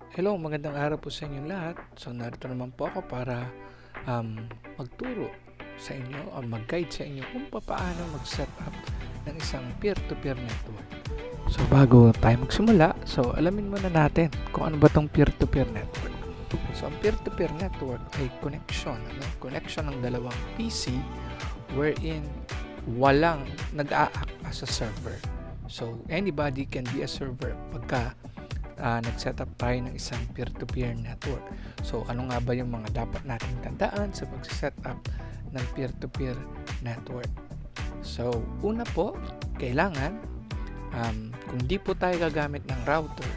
Hello, magandang araw po sa inyong lahat. So, narito naman po ako para magturo sa inyo o mag-guide sa inyo kung paano mag-set up ng isang peer-to-peer network. So, bago tayo magsimula, alamin muna natin kung ano ba itong peer-to-peer network. So, ang peer-to-peer network ay connection ng dalawang PC wherein walang nag-a-act as a server. So, anybody can be a server pagka nag-set up tayo ng isang peer-to-peer network. So, ano nga ba yung mga dapat nating tandaan sa pag-set up ng peer-to-peer network? So, una po, kailangan kung di po tayo gagamit ng router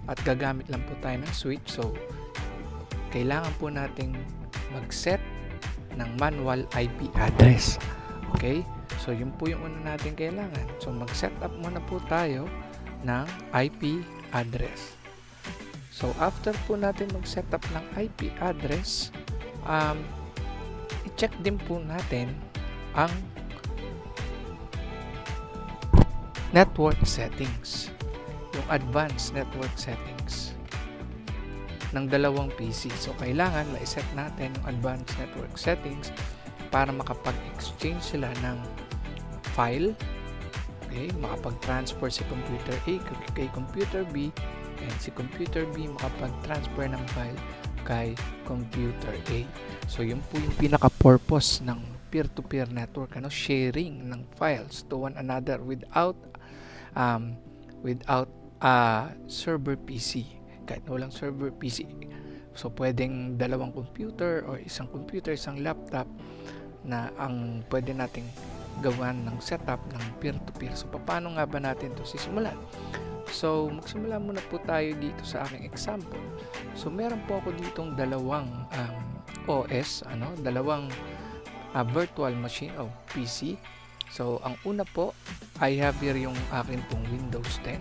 at gagamit lang po tayo ng switch, so kailangan po nating mag-set ng manual IP address. Okay? So, yun po yung una natin kailangan. So, mag-set up muna po tayo ng IP address. So, after po natin mag-set up ng IP address, i-check din po natin ang network settings, yung advanced network settings ng dalawang PC. So, kailangan ma-set natin yung advanced network settings para makapag-exchange sila ng file. Okay, makapag-transfer si computer A kay computer B, and si computer B makapag-transfer ng file kay computer A. So, yun po yung pinaka-purpose ng peer-to-peer network, sharing ng files to one another without server PC. Kahit walang server PC. So, pwedeng dalawang computer or isang computer, isang laptop na ang pwede nating gawan ng setup ng peer-to-peer. So, paano nga ba natin ito sisimulan? So, magsimula muna po tayo dito sa aking example. So, meron po ako ditong dalawang OS, dalawang virtual machine o PC. So, ang una po, I have here yung akin pong Windows 10.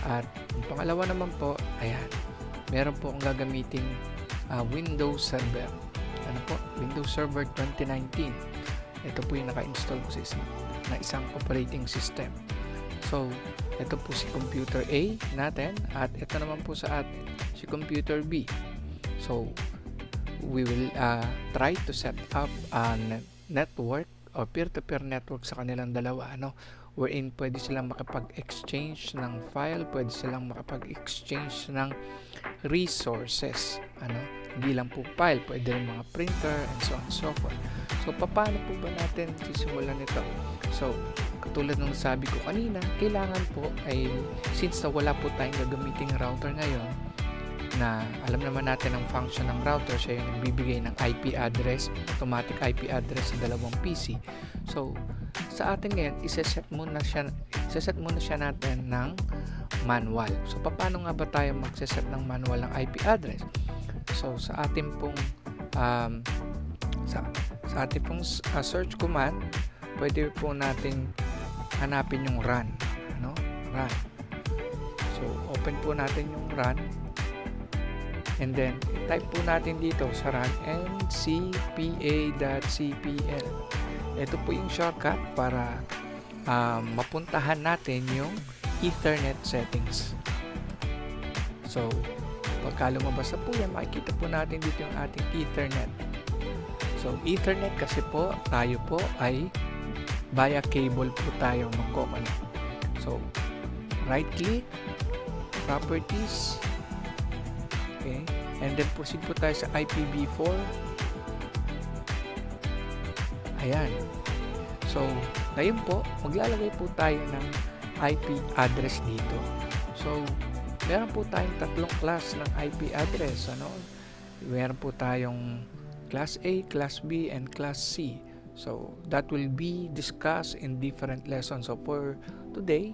At yung pangalawa naman po, ayan, meron po akong gagamiting Windows Server. Windows Server 2019. Ito po yung naka-install ko sa isang operating system. So, ito po si computer A natin at ito naman po sa atin, si computer B. So, we will try to set up a network or peer-to-peer network sa kanilang dalawa, wherein pwede silang makapag-exchange ng file, pwede silang makapag-exchange ng resources, hindi lang po file, pwede rin mga printer and so on and so forth. So, paano po ba natin sisimulan ito? So, katulad ng sabi ko kanina, kailangan po ay, since na wala po tayong gagamiting router ngayon, na alam naman natin ang function ng router, siya yung nagbibigay ng IP address, automatic IP address sa dalawang PC. So, sa atin ngayon, isa-set muna siya natin ng manual. So, paano nga ba tayo magse-set ng manual ng IP address? So, sa ating pong search command, pwede po nating hanapin yung run. Run. So, open po natin yung run. And then, type po natin dito sa run ncpa.cpl. Ito po yung shortcut para mapuntahan natin yung Ethernet settings. So, pagka lumabas na po yan, makikita po natin dito yung ating Ethernet. So, Ethernet kasi po, tayo po ay via cable po tayo mag-connect. So, right-click, properties, okay, and then proceed po tayo sa IPv4. Ayan. So, ngayon po, maglalagay po tayo ng IP address dito. So, meron po tayong tatlong class ng IP address. Meron po tayong class A, class B, and class C. So, that will be discussed in different lessons. So, for today,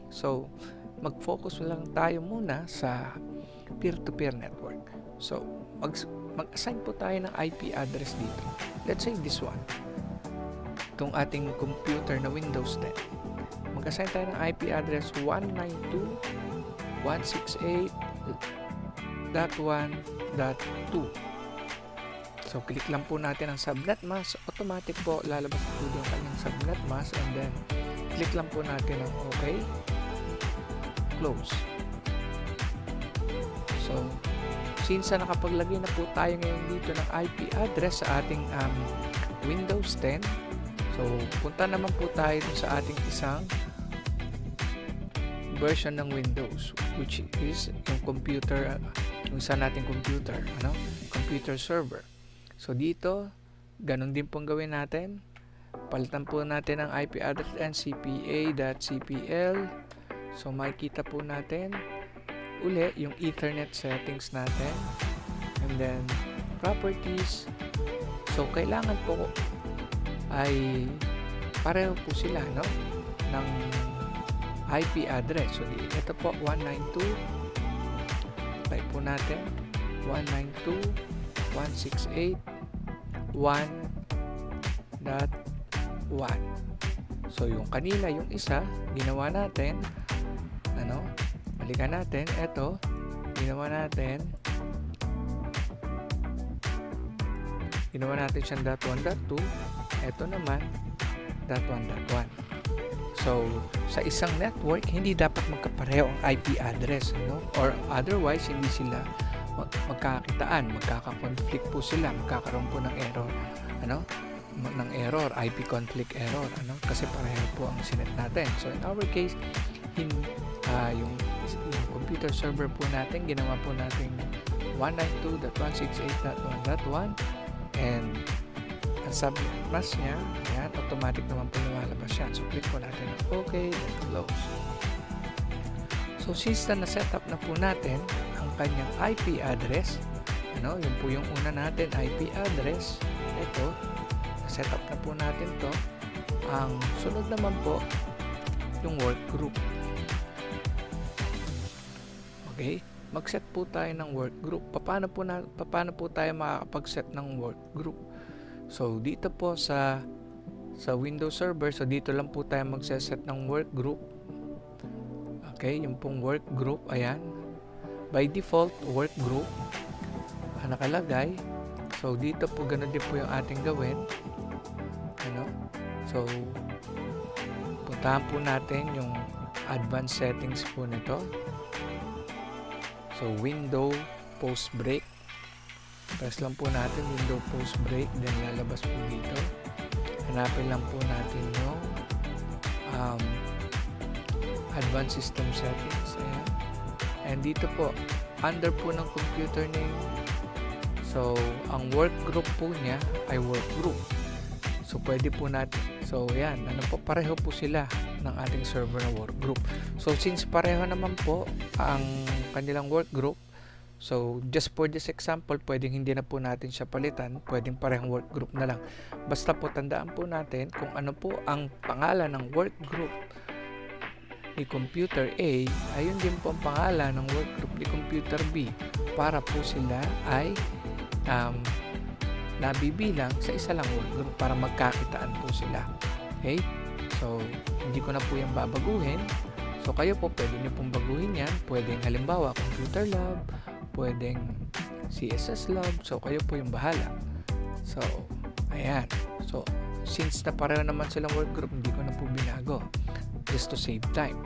mag-focus lang tayo muna sa peer-to-peer network. So, mag-assign po tayo ng IP address dito. Let's say this one. Itong ating computer na Windows 10. Mag-assign tayo ng IP address 192.168.1.2. So, click lang po natin ang subnet mask. Automatic po, lalabas po yung kanyang subnet mask. And then, click lang po natin ang OK. Close. So, since nakapaglagay na po tayo ngayon dito ng IP address sa ating Windows 10, so punta naman po tayo sa ating isang version ng Windows, which is yung computer, yung isa nating computer, computer server. So dito, ganun din pong gawin natin. Palitan po natin ang IP address and cpa.cpl. So makikita po natin uli yung Ethernet settings natin, and then properties. So kailangan po ay pareho po sila ng IP address. So ito po 192, type po natin 192.168.1.1. So yung kanila, yung isa, ginawa natin, balikan natin, ito, ginawa natin siyang .1.2, ito naman .1.1. So sa isang network, hindi dapat magkapareho ang IP address, or otherwise hindi sila magkakakitaan, magkaka-conflict po sila, magkakaroon po ng error, ng error, IP conflict error, kasi pareho po ang sinet natin. So in our case, yung computer server po natin, ginawa po natin 192.168.1.1, and ang subnet niya, ayan, automatic naman po lumalabas yan. So click po natin OK, then close. So since na set-up na po natin ang kanyang IP address, yun po yung una natin IP address, ito, set up na po natin to. Ang sunod naman po yung work group. Okay, mag-set po tayo ng work group. Paano po tayo makakapag-set ng work group? So dito po sa Windows Server, so dito lang po tayo mag-set ng work group. Okay, yung pong work group, ayan. By default, work group ang nakalagay. So dito po ganun din po yung ating gawin. So puntahan po natin yung advanced settings po nito. So window post break, press lang po natin window post break, then lalabas po dito. Hanapin lang po natin yung advanced system settings, ayan. And dito po under po ng computer name, so ang work group po niya ay work group. So pwede po natin, so yan, pareho po sila ng ating server na work group. So since pareho naman po ang kanilang work group, so just for this example, pwedeng hindi na po natin siya palitan, pwedeng parehong work group na lang. Basta po tandaan po natin kung ano po ang pangalan ng work group ni computer A, ayun din po ang pangalan ng work group ni computer B, para po sila ay nabibilang sa isa lang work group, para magkakitaan po sila. Okay? So hindi ko na po yung babaguhin. So kayo po, pwede nyo pong baguhin yan. Pwedeng halimbawa computer lab, pwedeng CSS lab. So kayo po yung bahala. So ayan. So since na pareho naman silang work group, hindi ko na po binago, just to save time.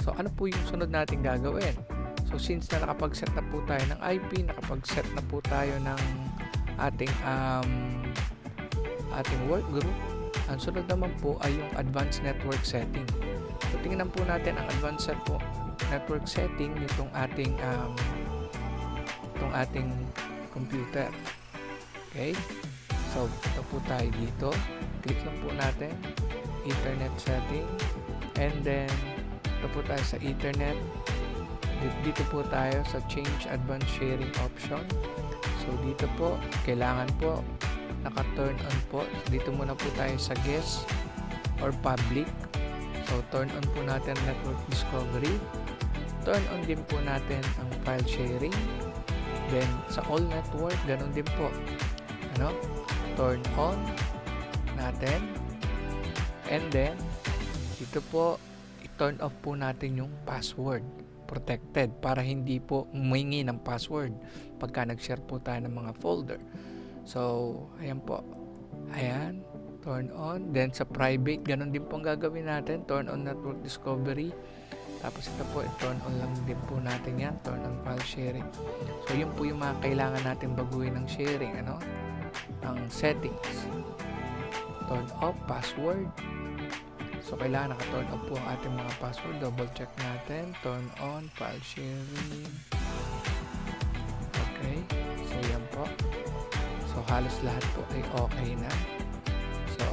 So ano po yung sunod natin gagawin? So since na nakapag-set na po tayo ng IP, nakapag-set na po tayo ng ating work group, ang sunod naman po ay yung advanced network setting. So tingnan po natin ang advanced network setting nitong ating computer. Okay? So ito po tayo dito. Click lang po natin Ethernet setting, and then ito po tayo sa Ethernet. Dito po tayo sa change advanced sharing option. So dito po kailangan po naka-turn on po. Dito muna po tayo sa guest or public. So turn on po natin network discovery. Turn on din po natin ang file sharing. Then sa all network, ganun din po. Turn on natin. And then dito po i-turn off po natin yung password protected, para hindi po humingi ng password pagka nag-share po tayo ng mga folder. So ayan po. Ayan, turn on. Then sa private, ganun din pong gagawin natin. Turn on network discovery. Tapos ito po, turn on lang din po natin yan, turn on file sharing. So yun po yung mga kailangan natin baguhin ng sharing, ang settings. Turn off password. So kailangan naka-turn off po ang ating mga password. Double check natin. Turn on file sharing. Okay, so yan po. So halos lahat po ay okay na. So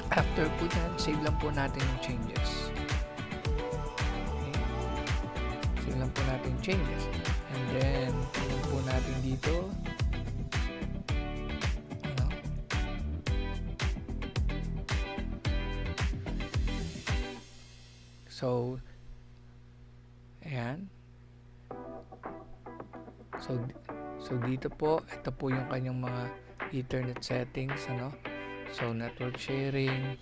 after po yan, save lang po natin yung changes. Okay, save lang po natin yung changes. And then tingnan po natin dito. So ayan. So dito po, ito po yung kanyang mga Ethernet settings, So network sharing.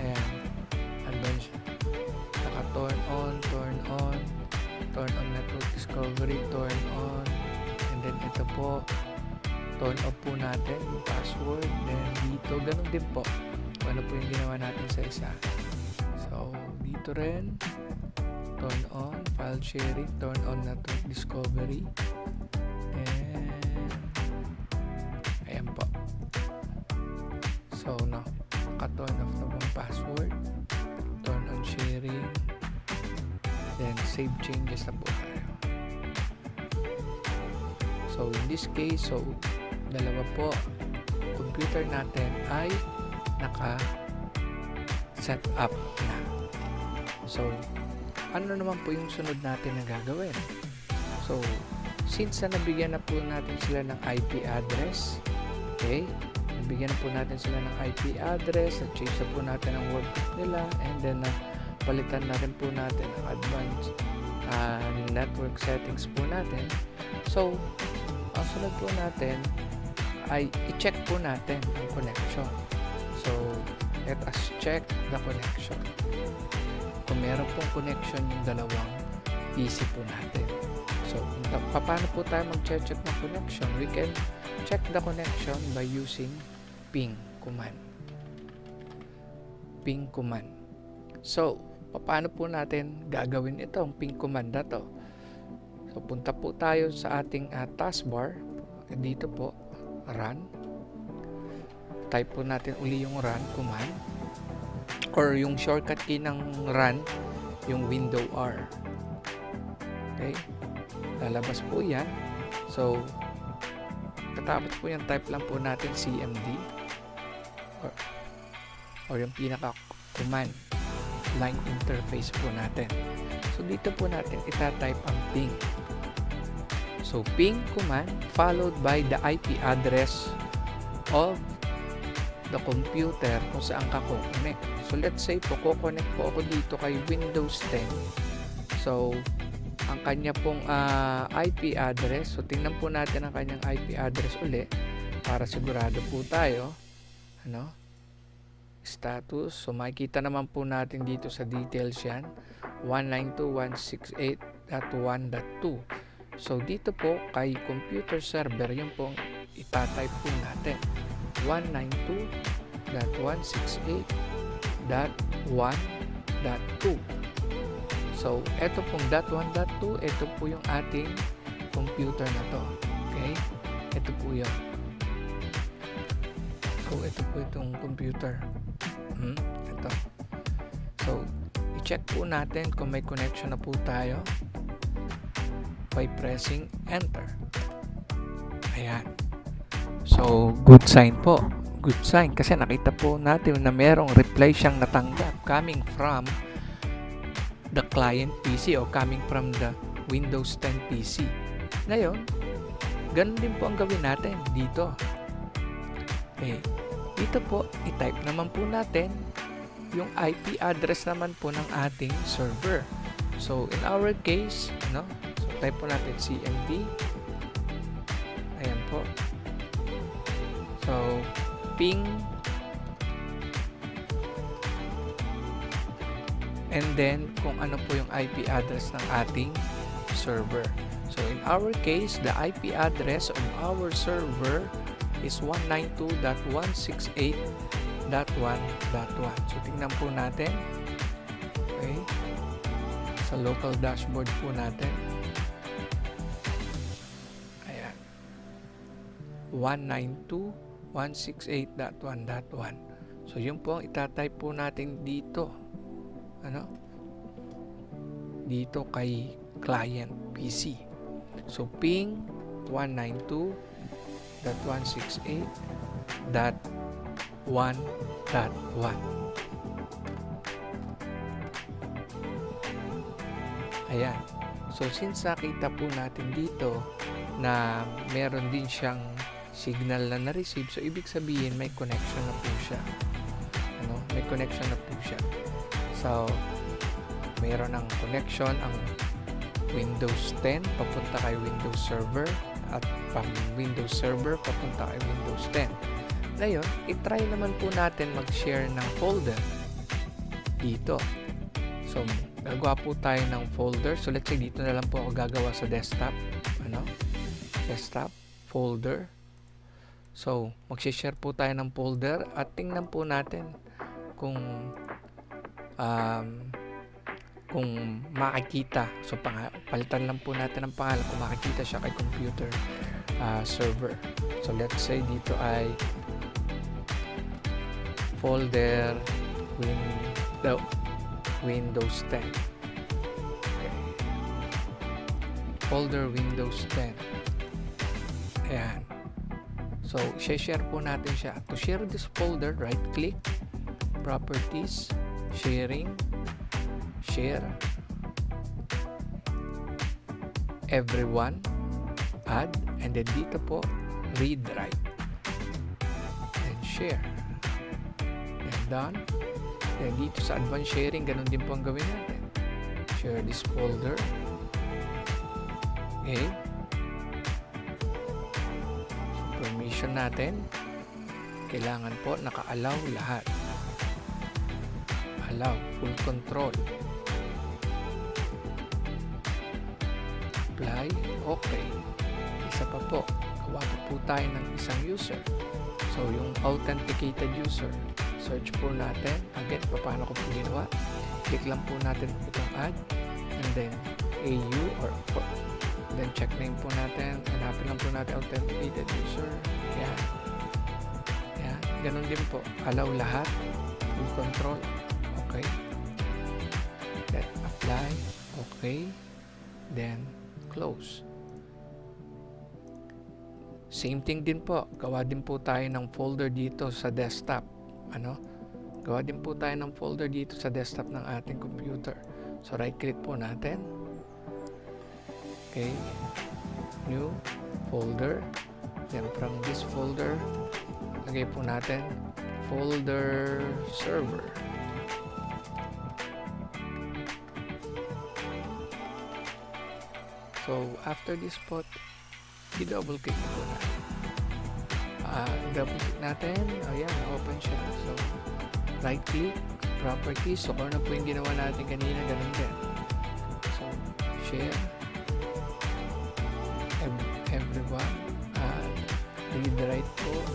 Ayan. Advanced. Naka-turn on network discovery, turn on. And then ito po, turn off po natin yung password. Then dito, ganun din po. Ano po yung ginawa natin sa isa. So dito rin, turn on file sharing, turn on network discovery, and ayan po. So naka-turn off na bang password, turn on sharing, then save changes na po tayo. So in this case, dalawa po, computer natin ay naka-set up na. So ano naman po yung sunod natin na gagawin? So, since nabigyan na po natin sila ng IP address, okay, nabigyan na po natin sila ng IP address, na-change na po natin ang word group nila, and then palitan na rin po natin ang advanced network settings po natin. So, ang sunod po natin ay i-check po natin ang connection. So, let us check the connection. Kung meron pong connection yung dalawang PC po natin. So, paano po tayo mag-check ng connection? We can check the connection by using ping command. Ping command. So, paano po natin gagawin itong ping command na to? So, punta po tayo sa ating taskbar. Dito po, run. Type po natin uli yung run command. Or yung shortcut key ng run, yung window R. Okay? Lalabas po yan. So, katapos po yan, type lang po natin CMD or yung pinaka-command line interface po natin. So, dito po natin itatype ang ping. So, ping command followed by the IP address of the computer kung saan ka connect. So, let's say po, connect po ako dito kay Windows 10. So, ang kanya pong IP address. So, tingnan po natin ang kanyang IP address uli para sigurado po tayo. Status. So, makikita naman po natin dito sa details yan. 192.168.1.2. So, dito po kay computer server, yun pong itatype po natin. 192.168.1.2. So, ito pong .1.2, ito po yung ating computer na to. Okay? Ito po yun. So, ito po itong computer. Ito. So, i-check po natin kung may connection na po tayo by pressing enter. Ayan. So, good sign po. Good sign kasi nakita po natin na merong reply siyang natanggap coming from the client PC o coming from the Windows 10 PC. Ngayon, ganun din po ang gawin natin dito. Okay. Dito po, i-type naman po natin yung IP address naman po ng ating server. So, in our case, so type po natin CMD. Ayan po. So, ping and then kung ano po yung IP address ng ating server. So, in our case, the IP address of our server is 192.168.1.1. So, tingnan po natin. Okay. Sa local dashboard po natin. Ayan. 192.168.1.1. So, yun po ang itatype po natin dito. Ano? Dito kay client PC. So, ping 192.168.1.1. Ayan. So, since nakita po natin dito na meron din siyang signal na na-receive, so ibig sabihin may connection na po siya. Ano? May connection na po siya. So, mayroon ng connection ang Windows 10 papunta kay Windows Server at pang Windows Server papunta kay Windows 10. Ngayon, itry naman po natin mag-share ng folder dito. So, gagawa po tayo ng folder. So, let's say dito na lang po ako gagawa sa desktop. Ano? Desktop, folder. So, mag-share po tayo ng folder at tingnan po natin kung makikita. So, palitan lang po natin ang pangalan kung makikita siya kay computer server. So, let's say dito ay folder Windows 10. Okay. Folder Windows 10. Ayan. So, share po natin siya. To share this folder, right-click, Properties, Sharing, Share, Everyone, Add, and then dito po, Read, Write, and Share. And done. Then dito sa Advanced Sharing, ganun din po ang gawin natin. Share this folder. Okay. Permission natin. Kailangan po naka-allow lahat. Allow, full control. Apply, okay. Isa pa po, gawa po tayo ng isang user. So, yung authenticated user, search po natin. Again, paano ko po ginawa? Click lang po natin itong add, and then AU or then check name po natin. Hanapin lang po natin authenticated user. Yan. Yan. Ganun din po. Allow lahat. Full control. Okay. Then apply. Okay. Then close. Same thing din po. Gawa din po tayo ng folder dito sa desktop. Ano? Gawa din po tayo ng folder dito sa desktop ng ating computer. So right click po natin. Okay. New folder. Then from this folder, lagay po natin folder server. So, after this spot, i-double click po natin. Double click natin. Ayan, open siya. So, right click, properties. So, kung ano po yung ginawa natin kanina, ganun din. So, share, everyone, read write po,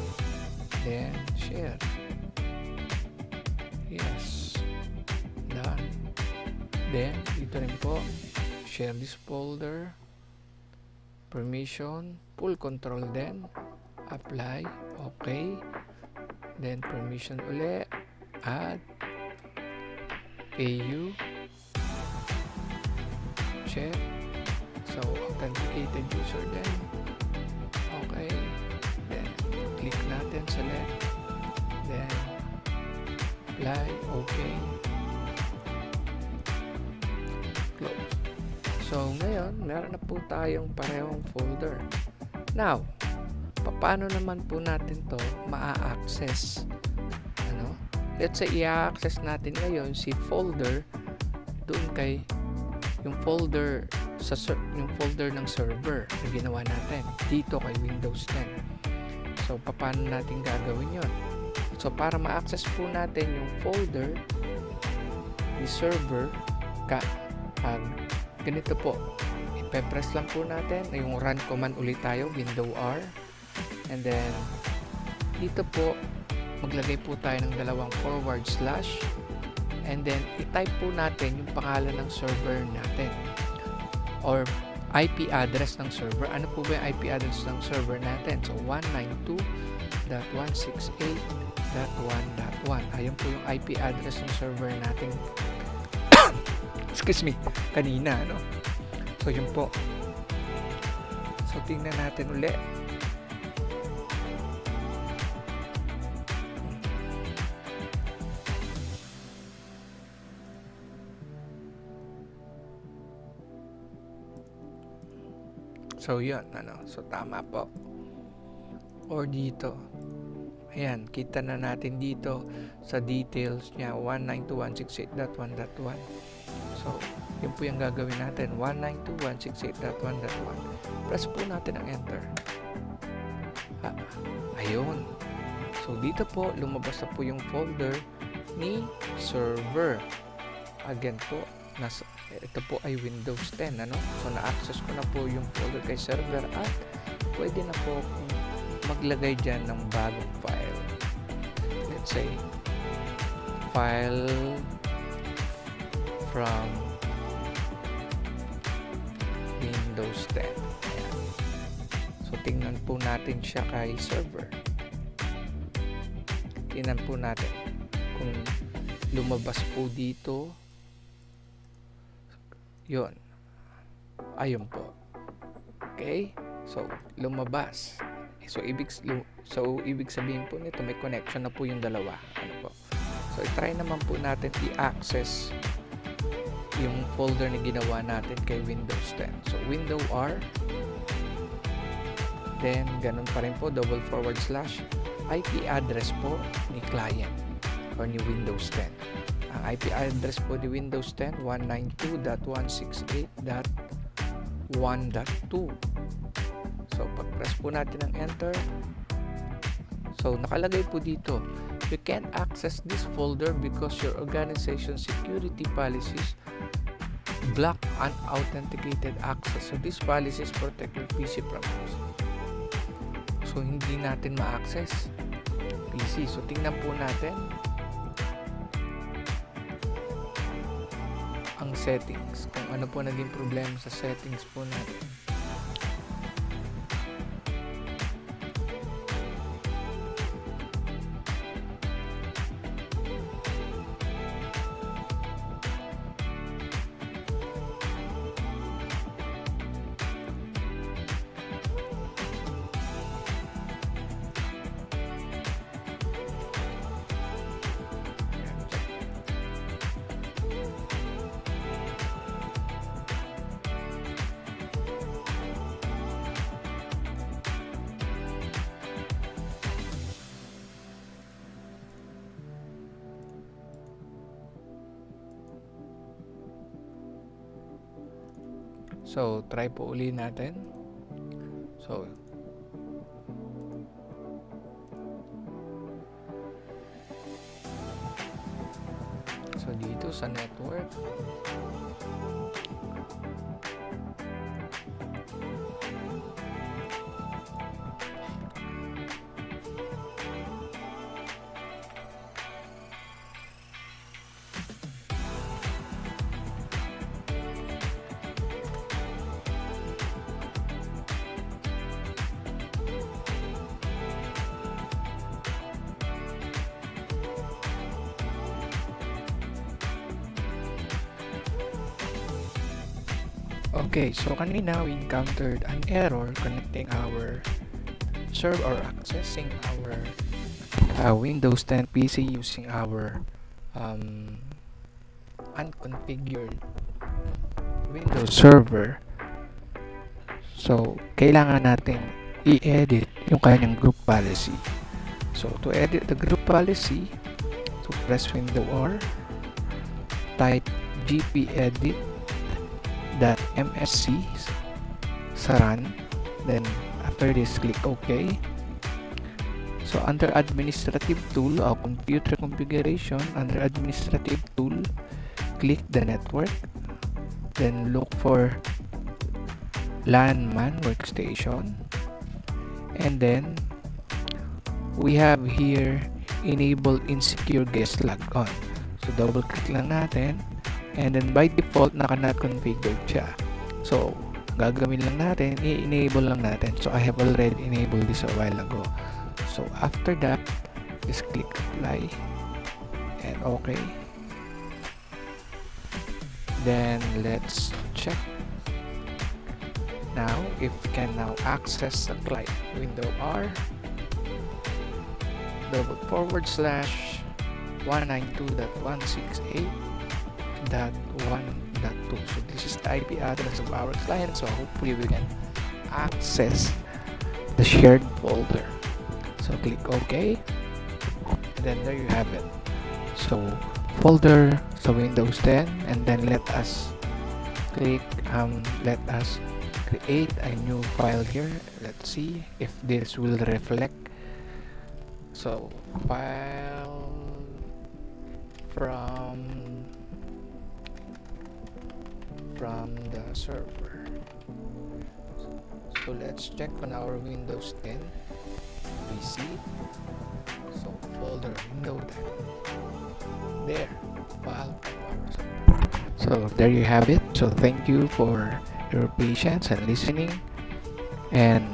then share. Yes. Done. Then, dito rin po, share this folder, permission, full control then, apply, okay, then permission uli, add, AU, check, so authenticated user then, okay, then click natin, select, then apply, okay, close. So, ngayon, meron na po tayong parehong folder. Now, paano naman po natin to ma-access? Ano? Let's say, i-access natin ngayon si folder doon kay yung folder yung folder ng server na ginawa natin dito kay Windows 10. So, paano natin gagawin yon? So, para ma-access po natin yung folder ni server ganito po, ipe-press lang po natin yung run command ulit tayo, window R, and then dito po maglagay po tayo ng dalawang // And then, i-type po natin yung pangalan ng server natin or IP address ng server. Ano po ba yung IP address ng server natin? So, 192.168.1.1. Ayan po yung IP address ng server natin. Excuse me, kanina, no? So, yun po. So, tingnan natin ulit. So, yun, so tama po. Or dito. Ayan, kita na natin dito sa details niya, 192.168.1.1. So, yun po yung gagawin natin, 192.168.1.1. Press po natin ang enter. Ayun. So, dito po, lumabas na po yung folder ni server. Again po, ito po ay Windows 10, So, na-access ko na po yung folder kay server at pwede na po maglagay dyan ng bagong file. Let's say, file from Windows 10. Ayan. So, tingnan po natin siya kay server. Tingnan po natin kung lumabas po dito. Yun. Ayun po. Okay? So, lumabas. So, ibig sabihin po nito, may connection na po yung dalawa. Po? So, i-try naman po natin i-access yung folder na ginawa natin kay Windows 10. So, window R. Then, ganun pa rin po, // IP address po ni client or ni Windows 10. Ang IP address po ni Windows 10, 192.168.1.2. So, pag-press po natin ang enter. So, nakalagay po dito, you can't access this folder because your organization's security policies block unauthenticated access. So, these policies protect your PC from use. So, hindi natin ma-access PC. So, tingnan po natin ang settings. Kung ano po naging problema sa settings po natin. So, try po uli natin. So, dito sa network, okay, so kanina we encountered an error connecting our server or accessing our Windows 10 PC using our unconfigured Windows server. So, kailangan natin i-edit yung kanyang group policy. So, to edit the group policy, so press window R, type gpedit.msc sa run, then after this click OK. So under administrative tool or computer configuration, under administrative tool, click the network, then look for LAN MAN workstation, and then we have here enable insecure guest logon. So double click lang natin, and then by default naka-not configured siya. So gagawin lang natin, i-enable lang natin. So I have already enabled this a while ago. So after that, just click apply and okay. Then let's check now if we can now access the client. Window R /192.168.1.2. So this is the IP address of our client. So hopefully we can access the shared folder. So click OK, and then there you have it. So folder, so Windows 10, and then let us click let us create a new file here. Let's see if this will reflect. So file from the server. So let's check on our Windows 10 PC. So folder Windows 10. There, file from our server. So there you have it. So thank you for your patience and listening, and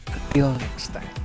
until next time.